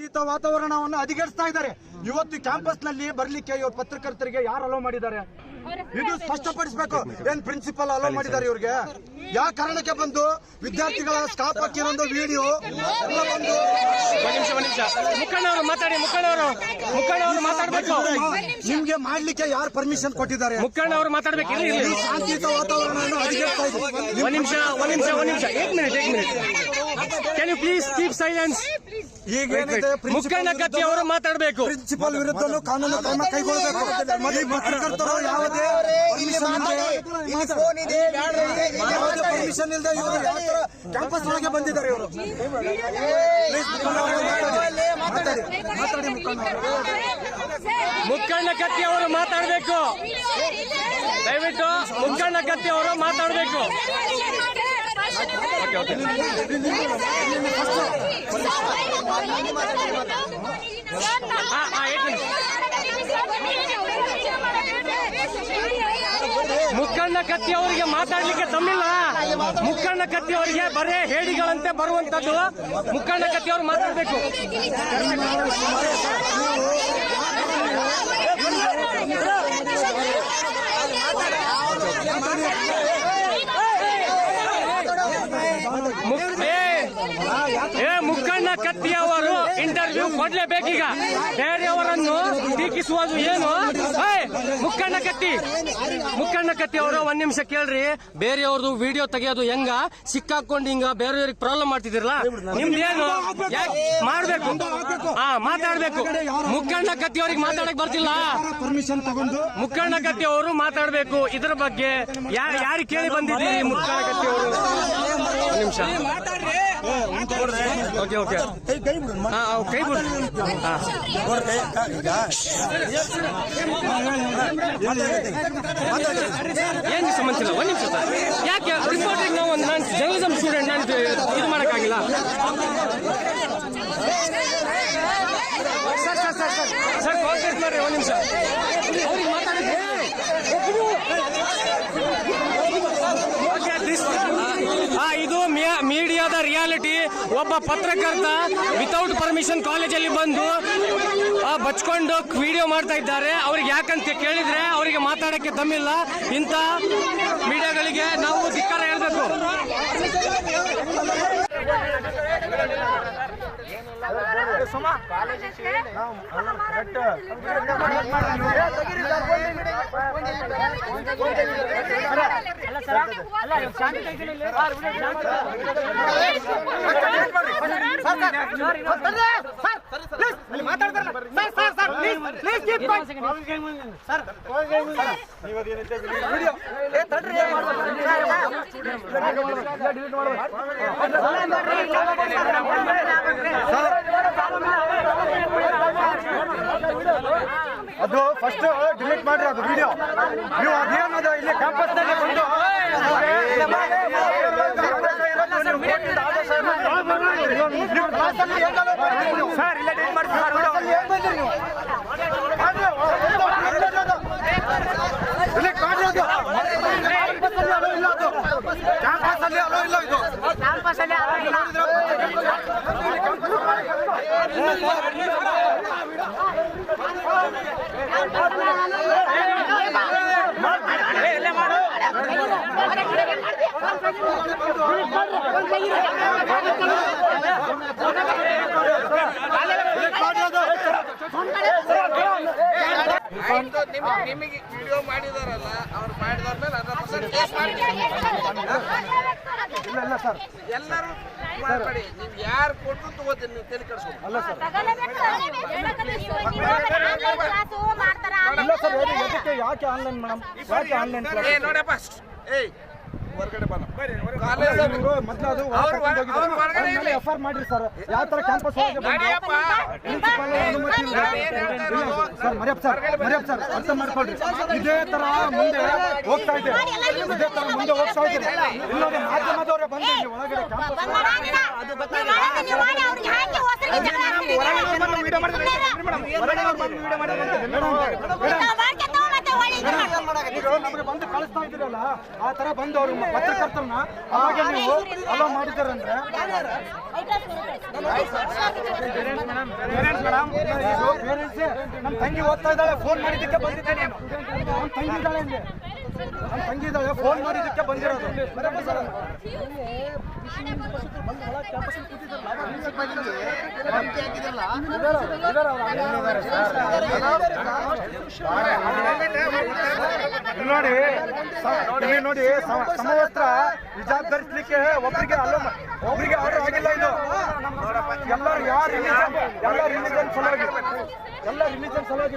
ವಾತಾವರಣವನ್ನು ಹದಗೆಡಿಸ್ತಾ ಇದ್ದಾರೆ. ಇವತ್ತು ಕ್ಯಾಂಪಸ್ ನಲ್ಲಿ ಬರ್ಲಿಕ್ಕೆ ಇವ್ರ ಪತ್ರಕರ್ತರಿಗೆ ಯಾರು ಅಲೋ ಮಾಡಿದ್ದಾರೆ ಇದು ಸ್ಪಷ್ಟಪಡಿಸಬೇಕು. ಏನ್ ಪ್ರಿನ್ಸಿಪಲ್ ಅಲೋ ಮಾಡಿದ್ದಾರೆ ಇವ್ರಿಗೆ? ಯಾವ ಕಾರಣಕ್ಕೆ ಬಂದು ವಿದ್ಯಾರ್ಥಿಗಳ ಸ್ಟಾಪ್ ಹಾಕಿರೋ ವಿಡಿಯೋ ಎಲ್ಲ ಬಂದು ಮುಖಂಡವರು ಮಾತಾಡ್ಬೇಕು. ನಿಮ್ಗೆ ಮಾಡ್ಲಿಕ್ಕೆ ಯಾರು ಪರ್ಮಿಷನ್ ಕೊಟ್ಟಿದ್ದಾರೆ? ಮುಖಂಡವರು ಮಾತಾಡ್ಬೇಕು. ಶಾಂತಿಯುತ ವಾತಾವರಣವನ್ನು ಹದಗೆಡಿಸ್ತಾ ಇದೆ. ಒಂದ್ ನಿಮಿಷ can you please keep silence. ಈಗ ಏನಿದೆ ಮುಖಂಡ ಕತ್ತಿ ಅವರು ಮಾತಾಡಬೇಕು. ಪ್ರಿನ್ಸಿಪಲ್ ವಿರುದ್ಧನೂ ಕಾನೂನು ಕ್ರಮ ಕೈಗೊಳ್ಳಬೇಕು. ಪತ್ರಕರ್ತರು ಯಾವುದೇ ಪರ್ಮಿಷನ್ ಇಲ್ಲದೆ ಇವರು ಕ್ಯಾಂಪಸ್ ಒಳಗೆ ಬಂದಿದ್ದಾರೆ. ಇವರು ಮಾತಾಡಿ ಮುಖಂಡ ಕತ್ತಿ ಅವರು ಮಾತಾಡಬೇಕು. ದಯವಿಟ್ಟು ಮುಖಂಡ ಕತ್ತಿ ಅವರು ಮಾತಾಡಬೇಕು. ಮುಖಂಡ ಕತ್ತಿ ಅವರಿಗೆ ಮಾತಾಡ್ಲಿಕ್ಕೆ ತಮ್ಮಿಲ್ಲ. ಮುಖಂಡ ಕತ್ತಿ ಅವರಿಗೆ ಬರೇ ಹೇಡಿಗಳಂತೆ ಬರುವಂತದ್ದು. ಮುಖಂಡ ಕತ್ತಿ ಅವರು ಮಾತಾಡಬೇಕು. ಮುಖಂಡ ಕತ್ತಿ ಅವರು ಇಂಟರ್ವ್ಯೂ ಕೊಡ್ಲೇಬೇಕೀಗ. ಬೇರೆಯವರನ್ನು ಟೀಕಿಸುವುದು ಏನು? ಮುಖಂಡ ಕತ್ತಿ ಅವರು ಒಂದ್ ನಿಮಿಷ ಕೇಳ್ರಿ. ಬೇರೆಯವ್ರದ್ದು ವಿಡಿಯೋ ತೆಗೆಯೋದು ಹೆಂಗ ಸಿಕ್ಕಾಕೊಂಡು ಹಿಂಗ ಬೇರೆಯವ್ರಿಗೆ ಪ್ರಾಬ್ಲಮ್ ಮಾಡ್ತಿದಿರಲ್ಲ, ನಿಮ್ದೇನು ಮಾಡ್ಬೇಕು? ಮಾತಾಡ್ಬೇಕು. ಮುಖಂಡ ಕತ್ತಿ ಅವ್ರಿಗೆ ಮಾತಾಡಕ್ ಬರ್ತಿಲ್ಲ. ಪರ್ಮಿಷನ್ ತಗೊಂಡು ಮುಖಂಡ ಕತ್ತಿ ಅವರು ಮಾತಾಡ್ಬೇಕು. ಇದ್ರ ಬಗ್ಗೆ ಯಾರು ಕೇಳಿ ಬಂದಿದ್ದೀರಿ? ಮುಖಂಡ ಕತ್ತಿ ಅವರು ನಿಮಿಷ ಓಕೆ ಕೈ ಬಿಡು. ಏನು ಸಂಬಂಧ ಇಲ್ಲ. ಒಂದ್ ನಿಮಿಷ ಸರ್. ಯಾಕೆ ರಿಪೋರ್ಟಿಂಗ್ ನಾವು ನಾನು ಜರ್ನಲಿಸಮ್ ಸ್ಟೂಡೆಂಟ್, ನಾನು ಇದು ಮಾಡೋಕ್ಕಾಗಿಲ್ಲ. ಸರ್ ಕಾನ್ಸಂಟ್ರೇಟ್ ಮಾಡ್ರಿ. ಒಂದ್ ನಿಮಿಷ ಅವ್ರಿಗೆ ಮಾತಾಡಿದ್ರೆ ಇದು ಮೀಡಿಯಾದ ರಿಯಾಲಿಟಿ. ಒಬ್ಬ ಪತ್ರಕರ್ತ ವಿತೌಟ್ ಪರ್ಮಿಷನ್ ಕಾಲೇಜಲ್ಲಿ ಬಂದು ಬಚ್ಕೊಂಡು ವಿಡಿಯೋ ಮಾಡ್ತಾ ಇದ್ದಾರೆ. ಅವ್ರಿಗೆ ಯಾಕಂತ ಕೇಳಿದ್ರೆ ಅವರಿಗೆ ಮಾತಾಡಕ್ಕೆ ದಮ್ಮಿಲ್ಲ. ಇಂಥ ಮೀಡಿಯಾಗಳಿಗೆ ನಾವು ಧಿಕ್ಕಾರ ಹೇಳ್ಬೇಕು. ಅದು ಫಸ್ಟ್ ಡಿಲೀಟ್ ಮಾಡ್ರಿ ಅದು ವಿಡಿಯೋ. ನೀವು ಅದೇನದ ಇಲ್ಲಿ ಕ್ಯಾಂಪಸ್ ನಲ್ಲಿ ಬಂದು ಸರ್ ಇಲ್ಲ ಡಿಲೀಟ್ ಮಾಡಿ ಕ್ಯಾಂಪಸ್ ಅಲ್ಲಿ ಅಲೋ ಇಲ್ಲ. ಇದು ಕ್ಯಾಂಪಸ್ ಅಲ್ಲಿ ಅಲೋ ಇಲ್ಲ. ನಿಮಗೆ ವಿಡಿಯೋ ಮಾಡಿದಾರಲ್ಲ, ಅವ್ರು ಮಾಡಿದ ಮೇಲೆ 100% ಕೇಸ್ ಇಲ್ಲ ಸರ್. ಎಲ್ಲರೂ ಮಾಡಿ. ನೀವು ಯಾರು ಕೊಟ್ಟು ತಗೋತೀನಿ, ನೀವು ತಲೆ ಕೆಡಿಸ್ಕೊಂಡು ಅಲ್ಲ ಸರ್. ಇಲ್ಲ ಸರ್. ಅದಕ್ಕೆ ಯಾಕೆ ಆನ್ಲೈನ್ ಮೇಡಮ್? ಯಾಕೆ ಆನ್ಲೈನ್? ನೋಡಪ್ಪ, ಹೊರಗಡೆ ಬನ್ನ ಮೊದಲು ಅದು ಎಫ್ಐಆರ್ ಮಾಡ್ರಿ ಸರ್. ಯಾವ ತರ ಕ್ಯಾಂಪಸ್ ಸರ್ ಅರ್ಥ ಮಾಡ್ಕೊಳ್ರಿ. ಇದೇ ತರ ಮುಂದೆ ಹೋಗ್ತಾ ಇದೆ. ಇಲ್ಲೊಂದು ಮಾಧ್ಯಮದವರೇ ಬಂದು ಒಳಗಡೆ ಕ್ಯಾಂಪಸ್ ಈಗ ನಮಗೆ ಬಂದು ಕಳಿಸ್ತಾ ಇದ್ದೀರಲ್ಲ, ಆ ತರ ಬಂದು ಅವ್ರು ಪತ್ರಕರ್ತರನ್ನ ಅವಾಗ ನೀವು ಅಲೋ ಮಾಡಿದಾರಂದ್ರೆ ನಮ್ಮ ತಂಗಿ ಓದ್ತಾ ಇದ್ದಾಳೆ, ಫೋನ್ ಮಾಡಿದ್ದಕ್ಕೆ ಬಂದಿದ್ದೇನೆ. ನಮ್ಮ ತಂಗಿ ಇದ್ದಾಳೆ ಇಲ್ಲಿ, ನಮ್ಮ ತಂಗಿ ಇದ್ದಾಳೆ, ಫೋನ್ ಮಾಡಿದ್ದಕ್ಕೆ ಬಂದಿರೋದು. ನೋಡಿ ನೋಡಿ, ಸಮವಸ್ತ್ರ ಹಿಜಾಬ್ ಧರಿಸಲಿಕ್ಕೆ ಒಬ್ಬರಿಗೆ ಆರ್ಡರ್ ಆಗಿಲ್ಲ. ಇದು ಎಲ್ಲರೂ ಯಾರು ಎಲ್ಲ ರಿಲಿಜನ್ ಸಲುವಾಗಿ